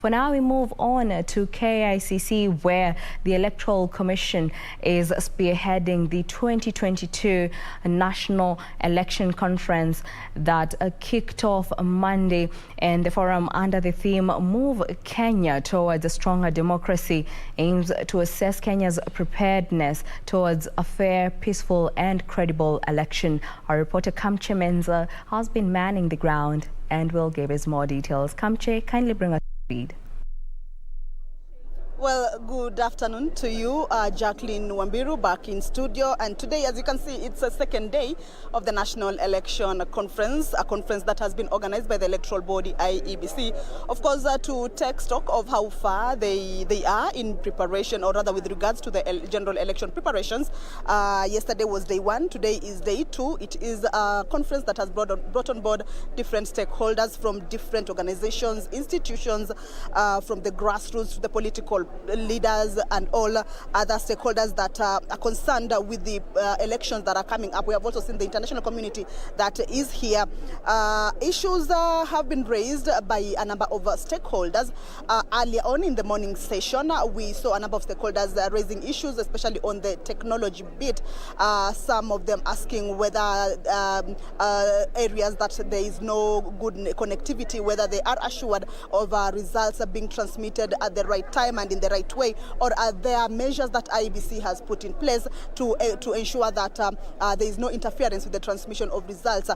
For now, we move on to KICC, where the Electoral Commission is spearheading the 2022 National Election Conference that kicked off Monday, and the forum under the theme Move Kenya Towards a Stronger Democracy aims to assess Kenya's preparedness towards a fair, peaceful and credible election. Our reporter Kamche Menza has been manning the ground and will give us more details. Kamche, kindly bring us speed. Well, good afternoon to you, Jacqueline Wambiru, back in studio. And today, as you can see, it's the second day of the National Election Conference, a conference that has been organized by the electoral body iebc, of course, to take stock of how far they are in preparation, or rather with regards to the general election preparations. Yesterday was day one, today is day two. It is a conference that has brought on board different stakeholders from different organizations, institutions, from the grassroots to the political leaders and all other stakeholders that are concerned with the elections that are coming up. We have also seen the international community that is here. Issues have been raised by a number of stakeholders. Earlier on in the morning session, we saw a number of stakeholders raising issues, especially on the technology bit. Some of them asking whether areas that there is no good connectivity, whether they are assured of results being transmitted at the right time and in the right way, or are there measures that iebc has put in place to ensure that there is no interference with the transmission of results.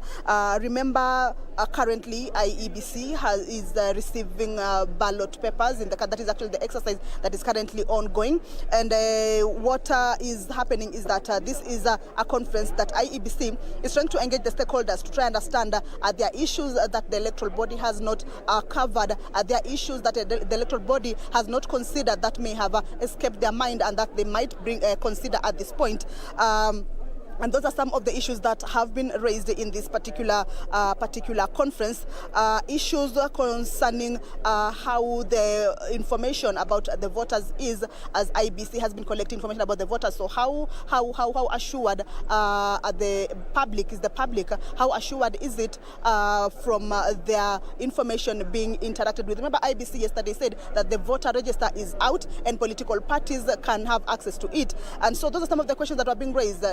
Remember, currently iebc is receiving ballot papers that is actually the exercise that is currently ongoing, and what is happening is that this is a conference that iebc is trying to engage the stakeholders to try and understand there are issues that the electoral body has not covered, there are issues that the electoral body has not considered that may have escaped their mind and that they might consider at this point. And those are some of the issues that have been raised in this particular conference. Issues concerning how the information about the voters is, as IBC has been collecting information about the voters. So how assured the public is how assured is it from their information being interacted with? Remember, IBC yesterday said that the voter register is out and political parties can have access to it. And so those are some of the questions that are being raised.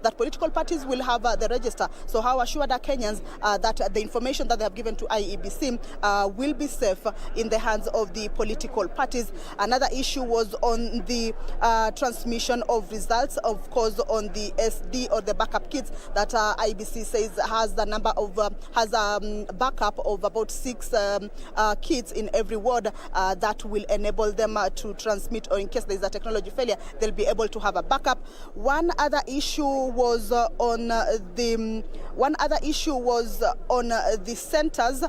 That political parties will have the register. So how assured are Kenyans that the information that they have given to IEBC will be safe in the hands of the political parties? Another issue was on the transmission of results, of course, on the SD or the backup kits that IEBC says has the number of has a backup of about 6 kits in every ward that will enable them to transmit, or in case there is a technology failure, they'll be able to have a backup. One other issue was on the centers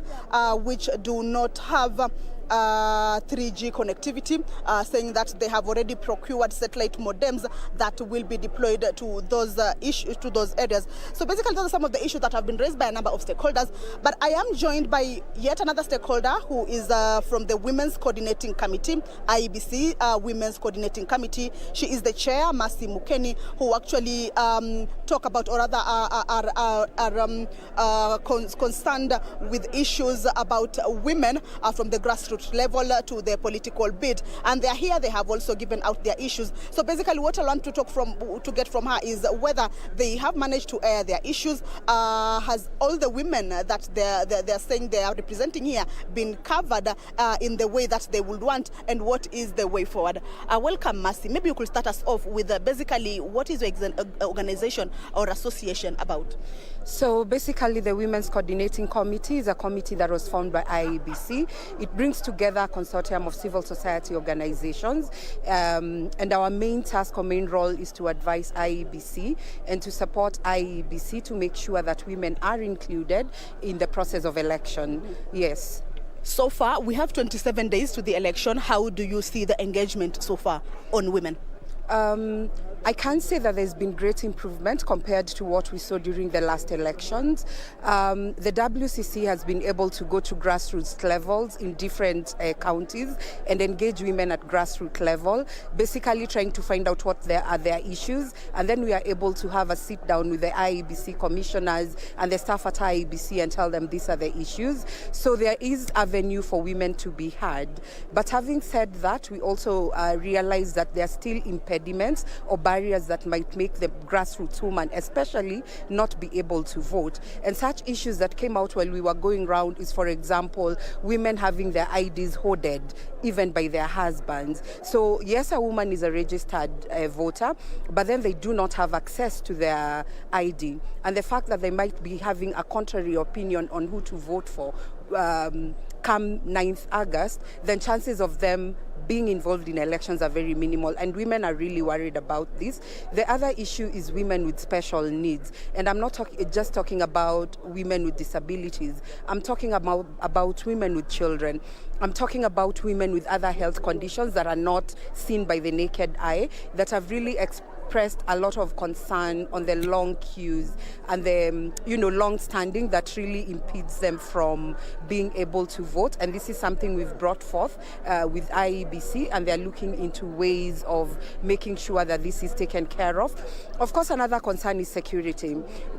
which do not have 3G connectivity, saying that they have already procured satellite modems that will be deployed to those those areas. So basically, those are some of the issues that have been raised by a number of stakeholders. But I am joined by yet another stakeholder who is from the Women's Coordinating Committee, IEBC Women's Coordinating Committee. She is the chair, Mercy Mukeni, who actually talk about, or rather are concerned with issues about women from the grassroots level to the political bid, and they are here. They have also given out their issues. So basically, what I want to get from her is whether they have managed to air their issues. Has all the women that they're saying they are representing here been covered in the way that they would want, and what is the way forward? Welcome, Mercy. Maybe you could start us off with basically what is your organization or association about? So basically, the Women's Coordinating Committee is a committee that was formed by IEBC. It brings together a consortium of civil society organizations, and our main task or main role is to advise IEBC and to support IEBC to make sure that women are included in the process of election. Yes. So far, we have 27 days to the election. How do you see the engagement so far on women? I can say that there's been great improvement compared to what we saw during the last elections. The WCC has been able to go to grassroots levels in different counties and engage women at grassroots level, basically trying to find out what are their issues, and then we are able to have a sit down with the iebc commissioners and the staff at iebc and tell them these are the issues. So there is avenue for women to be heard. But having said that, we also realize that there are still impediments or barriers that might make the grassroots woman especially not be able to vote. And such issues that came out while we were going round is, for example, women having their IDs hoarded even by their husbands. So yes, a woman is a registered voter, but then they do not have access to their ID. And the fact that they might be having a contrary opinion on who to vote for come 9th August, then chances of them being involved in elections are very minimal, and women are really worried about this. The other issue is women with special needs, and I'm not just talking about women with disabilities. I'm talking about women with children. I'm talking about women with other health conditions that are not seen by the naked eye, that have really expressed a lot of concern on the long queues and the long standing that really impedes them from being able to vote. And this is something we've brought forth with iebc, and they're looking into ways of making sure that this is taken care of. Of course, another concern is security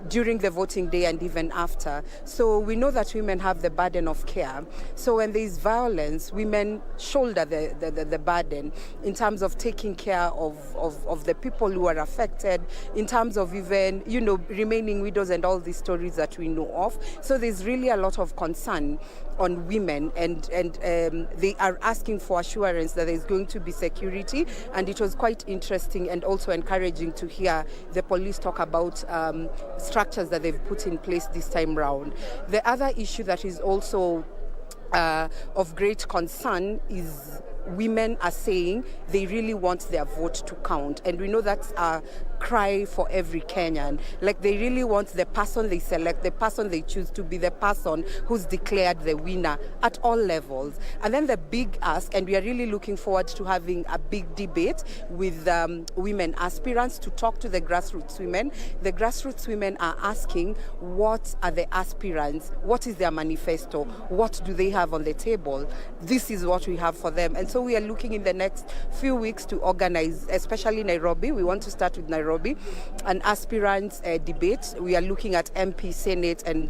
during the voting day and even after. So we know that women have the burden of care. So when there is violence, women shoulder the burden in terms of taking care of the people who are affected, in terms of even, remaining widows and all these stories that we know of. So there's really a lot of concern on women, and they are asking for assurance that there's going to be security. And it was quite interesting and also encouraging to hear the police talk about structures that they've put in place this time round. The other issue that is also of great concern is women are saying they really want their vote to count. And we know that's a cry for every Kenyan. Like, they really want the person they select, the person they choose to be the person who's declared the winner at all levels. And then the big ask, and we are really looking forward to having a big debate with women aspirants to talk to the grassroots women. The grassroots women are asking, what are the aspirants? What is their manifesto? What do they have on the table? This is what we have for them. And so we are looking in the next few weeks to organize, especially Nairobi. We want to start with Nairobi, an aspirants debate. We are looking at MP, Senate, and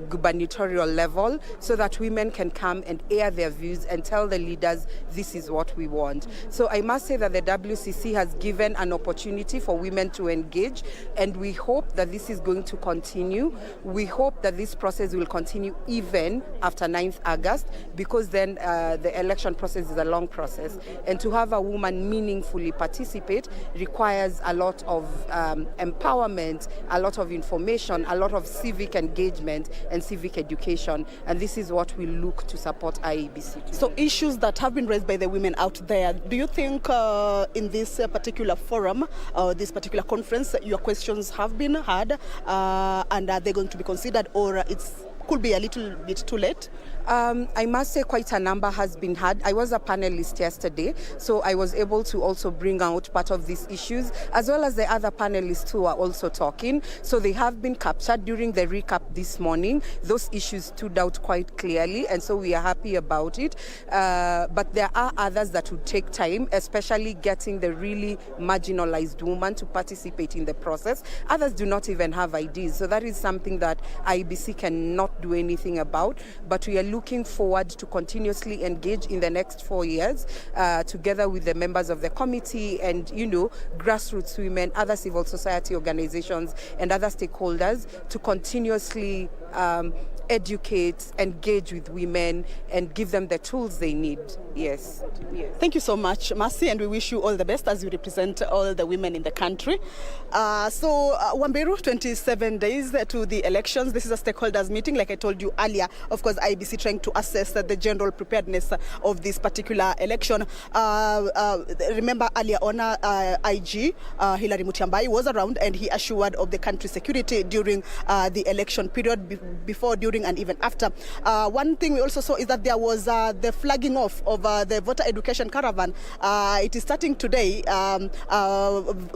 gubernatorial level, so that women can come and air their views and tell the leaders this is what we want. So I must say that the WCC has given an opportunity for women to engage, and we hope that this is going to continue. We hope that this process will continue even after 9th August, because then the election process is a long process, and to have a woman meaningfully participate requires a lot of empowerment, a lot of information, a lot of civic engagement and civic education, and this is what we look to support IEBC to. So issues that have been raised by the women out there, do you think in this particular forum, this particular conference, your questions have been heard, and are they going to be considered, or could be a little bit too late? I must say quite a number has been had. I was a panelist yesterday, so I was able to also bring out part of these issues, as well as the other panelists who are also talking. So they have been captured during the recap this morning. Those issues stood out quite clearly, and so we are happy about it. But there are others that would take time, especially getting the really marginalized woman to participate in the process. Others do not even have IDs, so that is something that IBC cannot do anything about, but we are looking forward to continuously engage in the next 4 years together with the members of the committee and, grassroots women, other civil society organizations and other stakeholders to continuously educate, engage with women and give them the tools they need. Yes. Thank you so much, Mercy, and we wish you all the best as you represent all the women in the country. So Wamberu, 27 days to the elections. This is a stakeholders meeting, like I told you earlier. Of course, IEBC trying to assess the general preparedness of this particular election. Remember earlier on, IG Hilary Mutyambai was around, and he assured of the country's security during the election period, during during and even after. One thing we also saw is that there was the flagging off of the voter education caravan. It is starting today.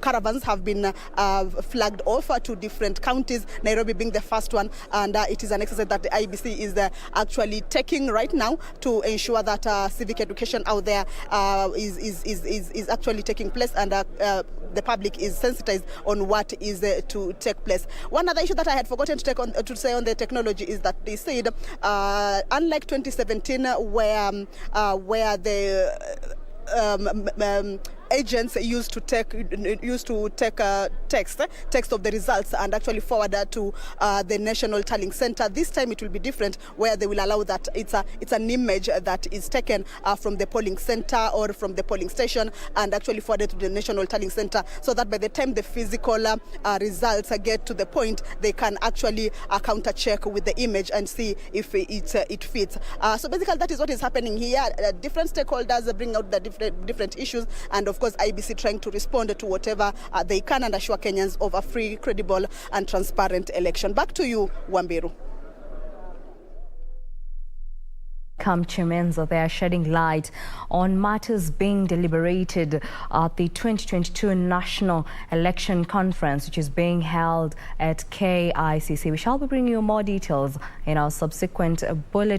Caravans have been flagged off to different counties, Nairobi being the first one, and it is an exercise that the IEBC is actually taking right now to ensure that civic education out there is actually taking place, and the public is sensitized on what is to take place. One other issue that I had forgotten to say on the technology is that they said, unlike 2017, where the agents used to take text of the results and actually forward that to the National Tallying Center. This time it will be different, where they will allow that it's an image that is taken from the polling center or from the polling station and actually forwarded to the National Tallying Center, so that by the time the physical results get to the point, they can actually counter check with the image and see if it fits. So basically that is what is happening here. Different stakeholders bring out the different issues, and of course IEBC trying to respond to whatever they can and assure Kenyans of a free, credible and transparent election. Back to you, Wambiru. Chimenza, they are shedding light on matters being deliberated at the 2022 National Election Conference, which is being held at KICC. We shall be bringing you more details in our subsequent bulletin.